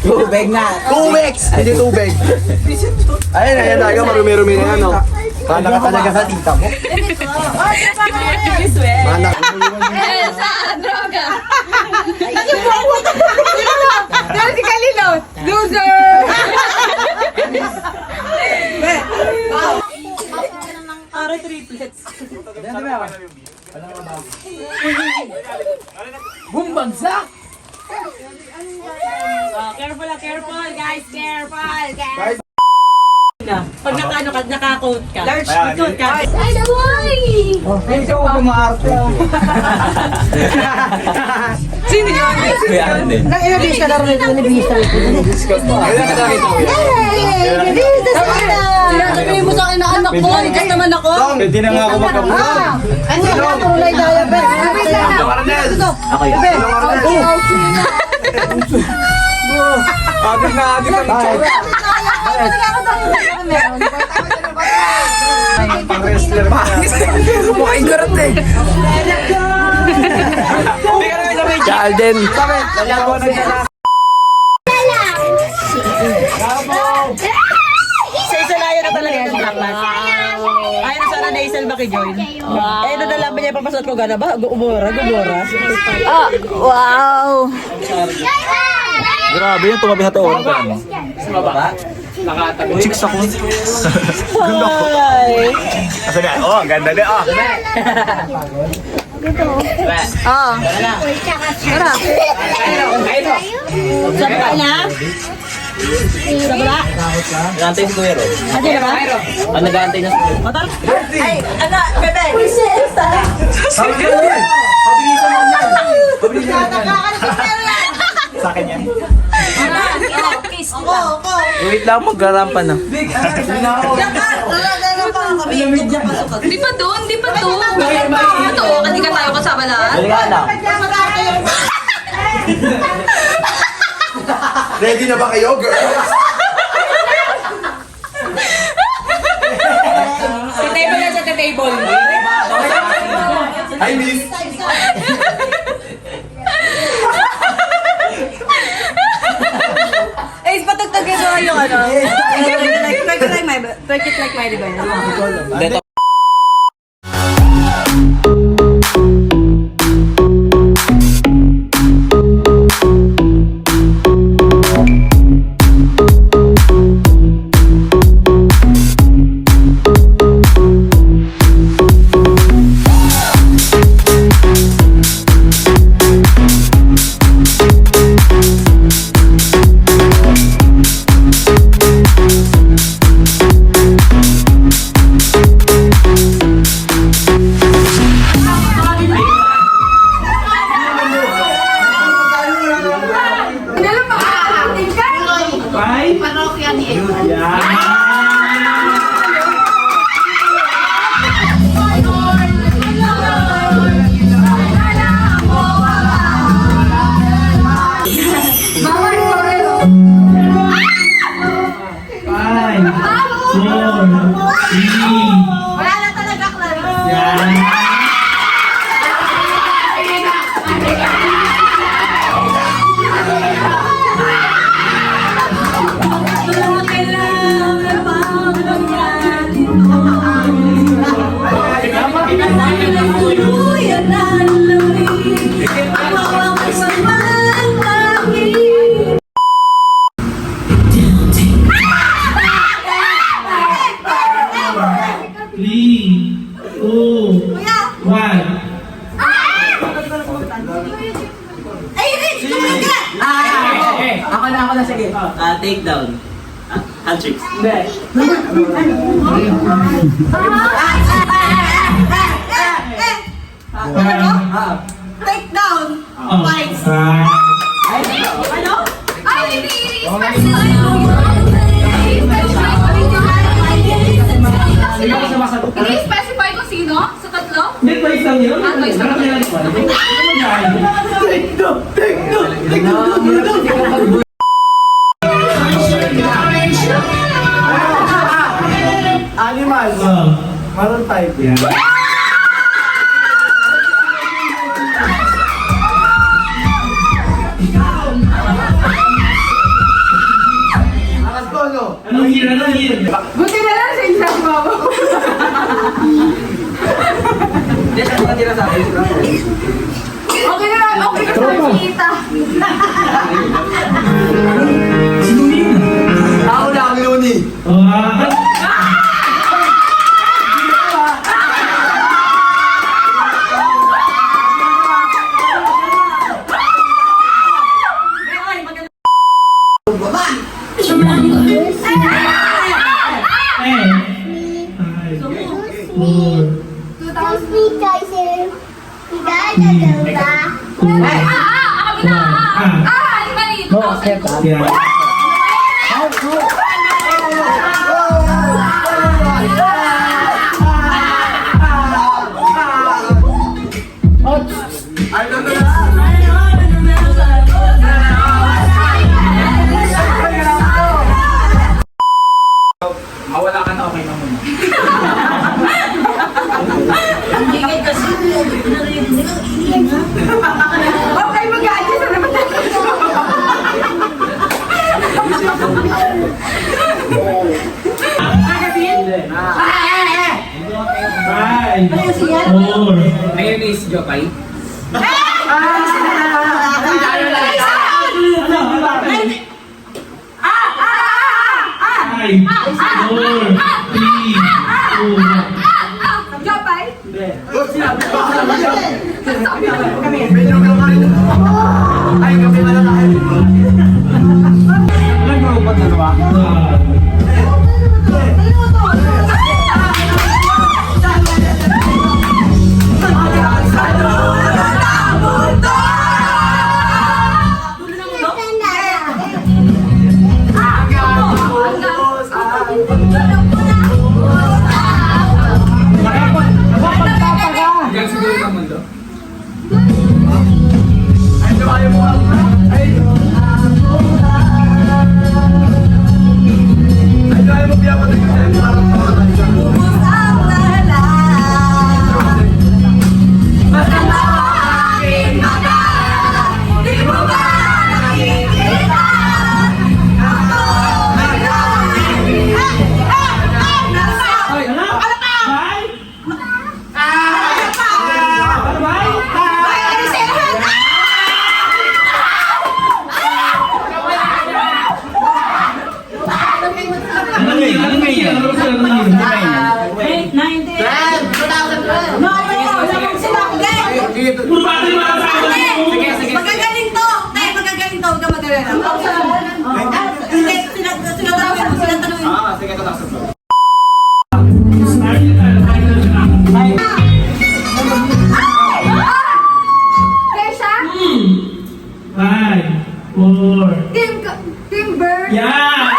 Tubig na. Tubig! Hindi tubig. Ayun, talaga marumi-rumi na yan, no? Mana ka talaga sa tita mo. Mana. Sa droga. Dahil si Kalilot. Loser! Para triplets. Bumbagsak! Careful guys, careful. Pag naka-coat ka. Large, coat ka. Ay, naway! Hindi ko kumaarte. Sino yun? Nag-inabis ka na rin ito, nabis ka rin ito. Sinatabihin mo sa akin na anak ko, ikas naman ako. Pwede na nga ako magkapulang. Ano nga, tulay tayo, Ben? Ako yun. Adik na picture. Pang wrestler pa. Mukhang garot eh. Jalden. Isa na yun na talaga ng blackman. Ay, nasaan na naisal ba kay Joy? Eh, nadala ba niya papasot ko gana ba? Gumura. Wow! Grabe yung tumabi sa taon. Baba? Chicks ako. Ay. Asa na? Oh, ganda na. Oh. Oo. Tara. Sabra na? Sabra? Nag-aantay si Kuya Ro. Ate na ba? Nag-aantay na si Kuya Ro. Motor? Ay, ano, bebe. Sabi ka lang yan. Pabilisan mo yan. Pabilisan mo yan. Sa akin yan. Wait lang, mag-garampa na. Di pa to? Ito, hindi ka tayo kasama lahat. Halika na. Ready na ba kayo, girls? Sa table na sa table. Hi, miss. Eh, patagtag ito yung ano. Twerk it like my diba? Wala na talaga, Clarice. Ako na, sige. Take down. Handshakes. Take down. Fights. Ano? Ay, hindi. I-specify kung sino? Sa tatlo? Hindi, twice lang yun. Twice lang yun. Animal. Maroon type yan. Buti na lang sa inyo si Mama. Hindi, siya nakatira sa akin. Okay na lang, okay ka sa kita. Ako na ang Luni. Mawala ka na, okay na muna. Okay, mag-a-adjust na naman tayo. Mayonnaise, Jopay. Jopay? Ay, kami malalakas. Nag-robot na ba? Hanggang siguro sa mundo. Ay, ayaw mo. Ay, ayaw mo piyapatay ko sa'yo. Parang pamatay ka. Magagaling to! Tay, magagaling to! Huwag ka mag-alala. Hindi, sinatanungin mo, sinatanungin mo. Sige, tataksan mo. Kesha? 5, 4. Timber? Yeah!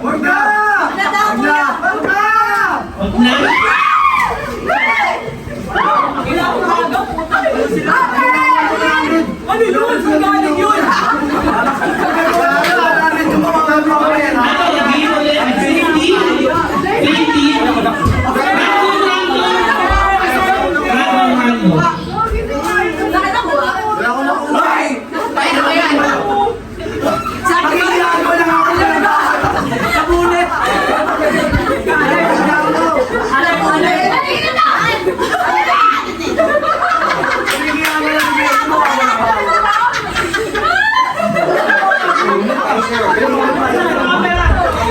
Huwag na! Huwag na! Huwag na! Huwag na! Ano yun? Saan galing yun? Ano, game ulit? Safety? Safety? Random. Nakita mo ba? Wala ko na kumay! Tayo na ba yan? Pakilihan mo lang ako yan! Sabunit! Alam mo, ano yun? Kanina na! Pakilihan mo lang ako.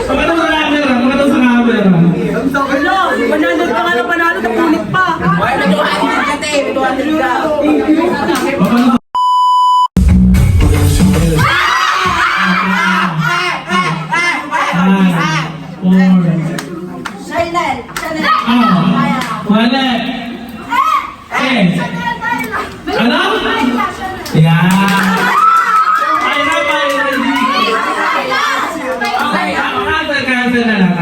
Pagkatong sa camera, pagkatong sa camera. Mananod pa nga ng panalo, napunit pa. Pagkatong Chanel! Chanel! Wala. Ano? Yeah. Ay, rapay. Okay, cancel na lang.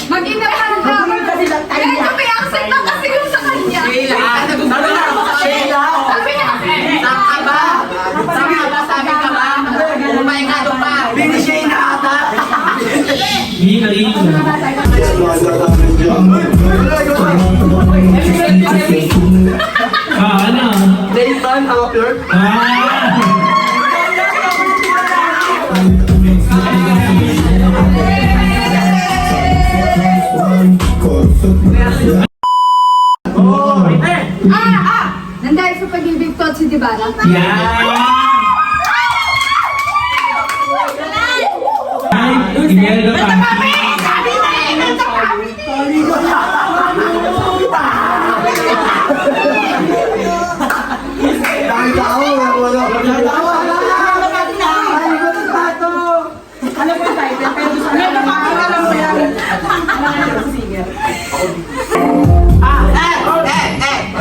Mag-inahan ka! Kaya may accent na kasi yung sa kanya! Sheila! Sabi niya! Sabi ka ba? Sabi ka ba? Oh my Talino. Ano? Nathan Hopper. Nandahil sa pag-ibig ko si Dibara. Ay, Imelda pa. Dahil tao, wala. Alam mo yung title, pero gusto ko na makakalaman mo yan.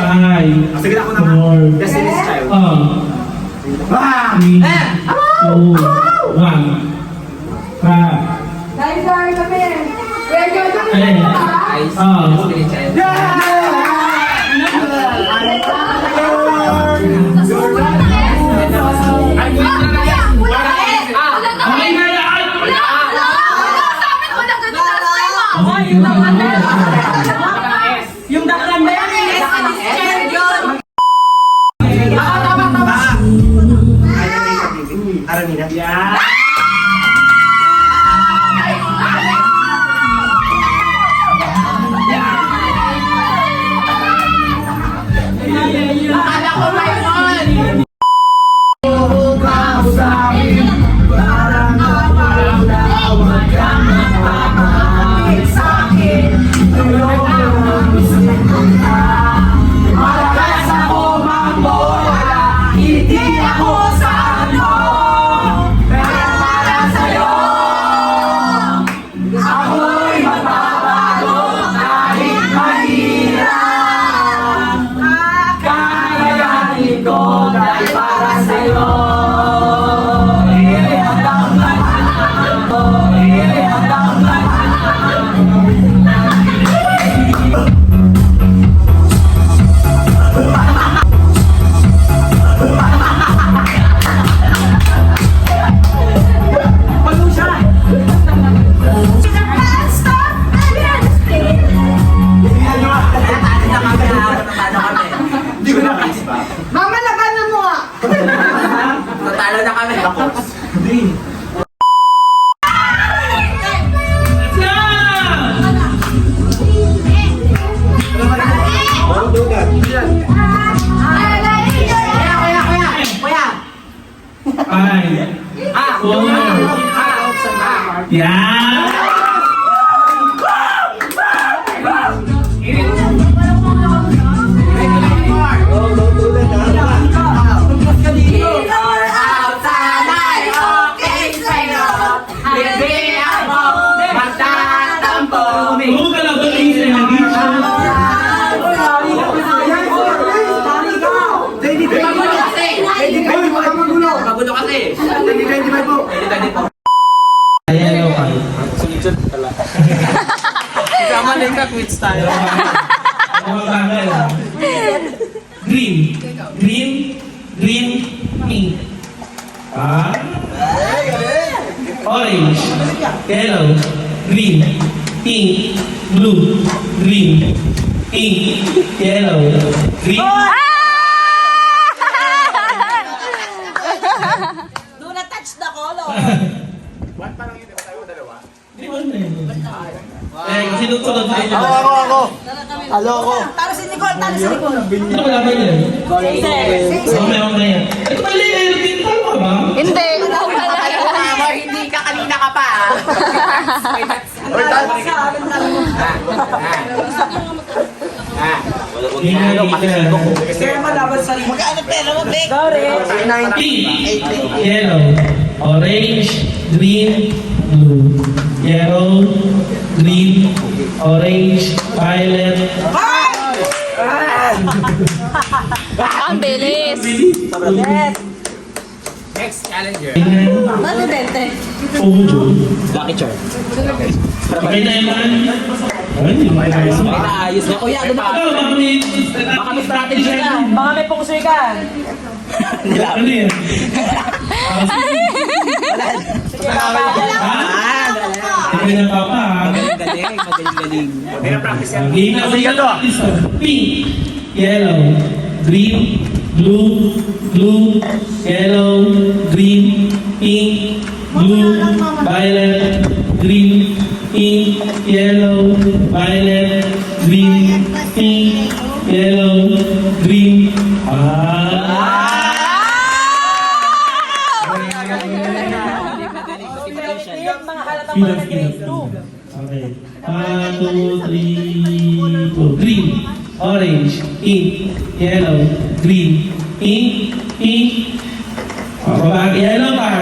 Ay. Sige na ako naman. Four. Destiny's Child. Three. Two. One. Dahil sa akin kami. Kaya gagawin Hey. Okay na yan! Yung daklan na yan eh. Aranina. Mama, labanan mo ah! Natalo na kami. Five. Four. Yeah. Huwag ka lang ba isa lagi? Magulo kasi. Yellow ka. Kasama din ka, quits tayo. Green. Green. Green. Pink. Orange. Yellow. Green. Pink. Blue. Green. Pink. Yellow. Green. Do not touch the color. Di ba na yun? Sinunod-sunod sa inyo. Talo si Nicole, talo si Nicole. Ano ba laban yan? Okay yan. Ito ba yung pintal mo ba? Hindi. Hindi ka kanina ka pa. Kaya malaban sa rin. Magkano pera mo, Bek? Sorry. Pink. Yellow. Orange. Green. Blue. Yellow. Green. Orange. Violet. Ang bilis. Next challenger. Ano, Dente? Lucky Charm. Okay na yan. Ay, ayos ba? Ayos na. Kuya, ano ba? Baka may strategy ka. Baka may pungsoy ka. Ano yan? Ha? ganyan ka pa ha. Galing, magaling. Game na ulit to. Pink, yellow, green, blue, yellow, green, pink, blue, violet, green, pink, yellow, violet, green, pink, yellow, green. Speed up. Okay. 1, 2, 3, go. Green, orange, pink, yellow, green, pink. Baba, yellow pa.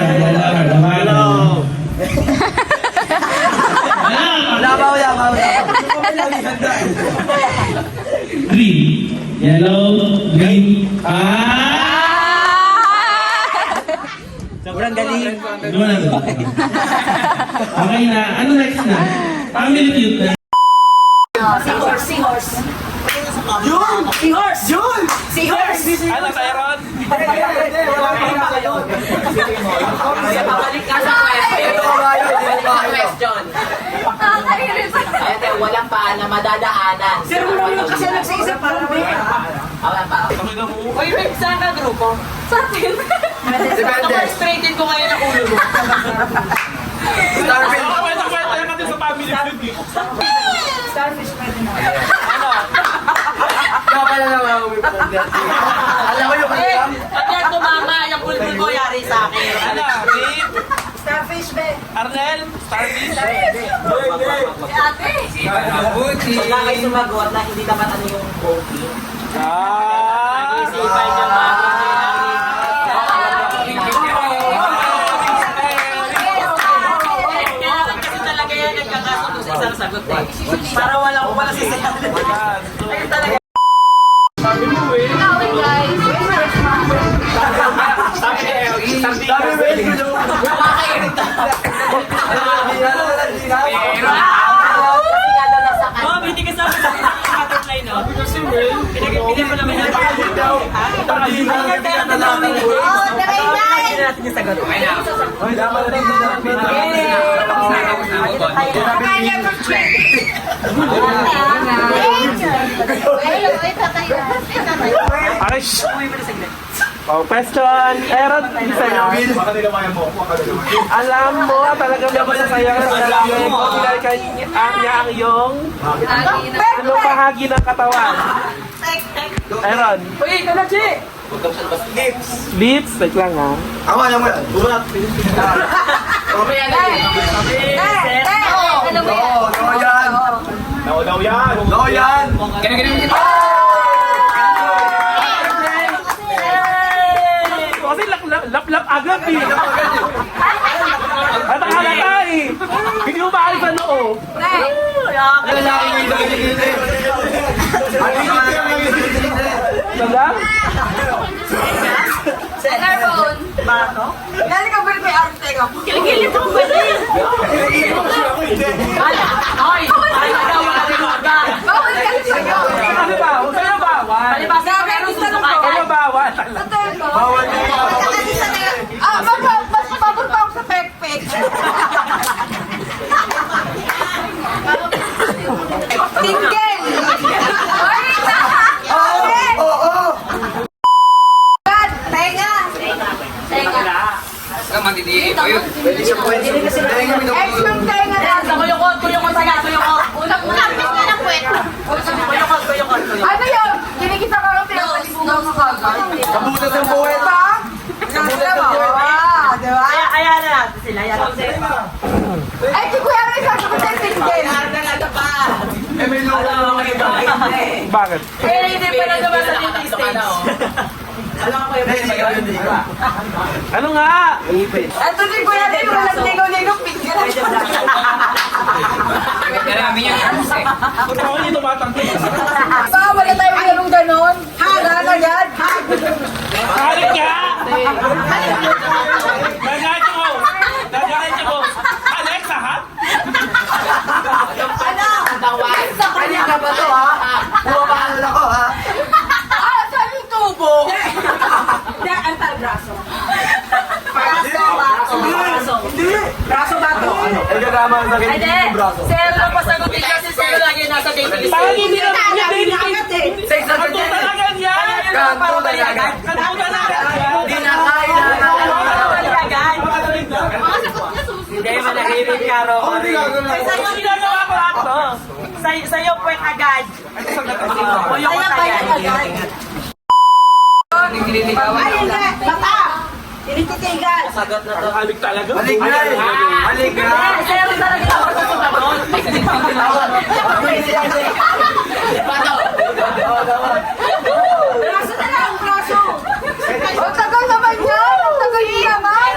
Green, yellow, green. Sobrang galing. Okay na. Ano next na? Family cute na. Ano tayo Ron? Babalik ka sa question. Ito, walang paan na madadaanan. Sir, mo lang kasi nagsiisip parang Wala pa. Uy, Rick, saan ka grupo? Sa atin. Straighten ko ngayon ang ulo mo. Starfish. Kwenta yan natin sa family feud. Starfish pwede na. Kaya pala naman umipunod. Alam mo yung Eh, pag yan tumama, yung bulbul ko yari sa akin. Ano? Dave? Starfish, be. Arnel? Starfish? Si ate. Wala kayo sumagot na hindi naman ano yung okay. Isipan niyo kasi talaga yan nagkakasunod sa isang sagot eh. Para wala sasayahan. Ayun talaga. Hindi ka sabi sa butterfly, no? Pinagpili mo naman yan. Natin yung sagot. Arish! Oh, question. Aaron, sa'yo. Alam mo, talagang masasaya ka sa lalaki mo. Dahil niya ang iyong anong bahagi ng katawan? Aaron. Uy, ikaw na, Chi! Lips. Wait lang ha. Kasi lap-lap agad eh. At ang halata eh. Hindi mo maaari sa noo. Diba? Cellphone. Bato? Galing ka ba may arte ka? Kiligilid ako ba niya? Ay, nagawa ka rin agad. Bawal ka sa'yo. Ano ba? Huwag sa'yo bawal. Palibasa ka meron susukan. Ano bawal? Bawal na yun. Mas mababot pa ako sa pek-pek. Tingkel! Tenga! Extreme tenga na! Kuyukot sa gato yung kot. Unang pisngi ng puwet. Kuyukot. Ano yun? Kinikita ka lang pinapalibungan mo kagad. Kabutas ng buwet. Kabutas ng buwet. Diba? Ayan na natin sila. Ayan na sila. Ay, si Kuya Ray, sabi ko sa'yo, tingkel. Bakit? Eh, hindi pa na naman sa dating stage. Ano nga? Ito si Kuya Ray, walang ligaw-ligaw, pinggan. Kung ako hindi tumatangki. Bawal na tayo ganun ganon. Wala na yan. Halit ka! Nagalit ako! Nagalit ako! Alexa, ha? Kanya ka ba to, ha? Bumabaalala ko, ha? Saan yung tubo? Antal braso. Braso ba to? Ay, masakit yung braso. Sir, lang pasagutin kasi sir lagi nasa dating stage. Parang hindi na dating Sa isang Kanto talaga yan! Kanto talaga. Kanto talaga! Hindi na kaya na. Hindi, manahimik ka, Ro. Sa'yo ginagawa ko ato! Sa'yo puwet agad. Puyo ko agad. Ay, hindi. Bata. Tinititigan. Sagot na to. Halik talaga! Halik na eh. Halik na. Sir, talaga ako sa sumagot. Braso na lang, braso. Ang tagal naman yan. Ang tagal niya naman.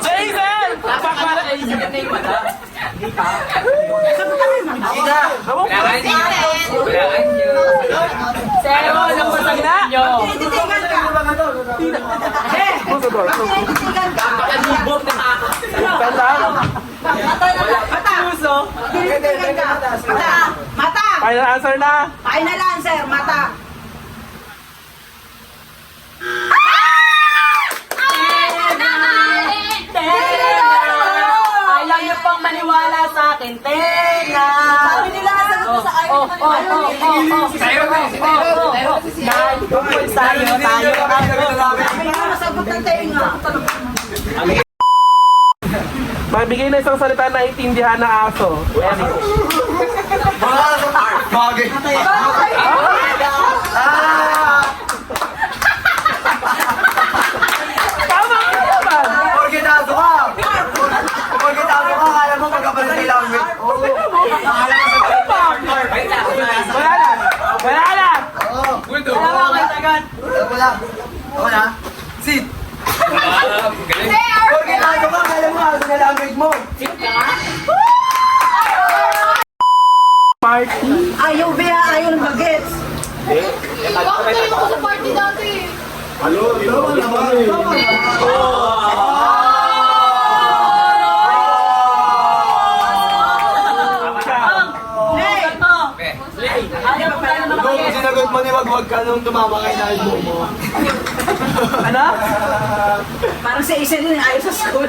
Jason! Pakpala! Ida. Sir, walang pasagutin nyo. Tinititigan ka. Tinititigan ka. Tanda? Mata. Tinititigan ka. Mata. Mata. Final answer na! Final answer, mata. Ayaw niyo pang maniwala sa akin. Tenga! Sabi nila, sagot ko sa akin. Tayo. Kaya masagot ng tenga. Magbigay na isang salita na intindihan na aso. Bagay. Tama ka naman! Porkitazo ka. Porkitazo ka, kala mo magkapalit ng language. Akala mo sa Wala na! Wala na! Wala. Ako na. Sit. Porkitazo ka, kala mo aso na language mo. Party! Ayaw biya, ayaw ng bagets. Bakit tayo ako sa party dati? Kung sinagot mo ni wag ka nung tumama kay na album mo. Ano? Parang si Isa din ayaw sa school.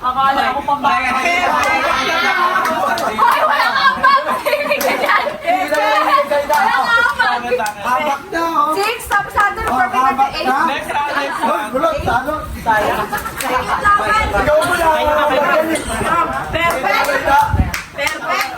Akala ko pang Habak na oh. 6, tapos natin perfect natin 8. Next round! Bulot, talo. Ikaw mo na. Perfect. Perfect.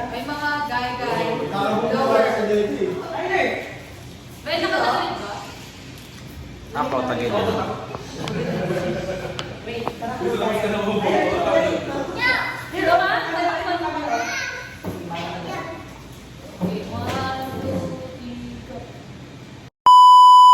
May mga guy-guy. Lower. May nakatalit ba? Ako, tagay din. Hello, ma?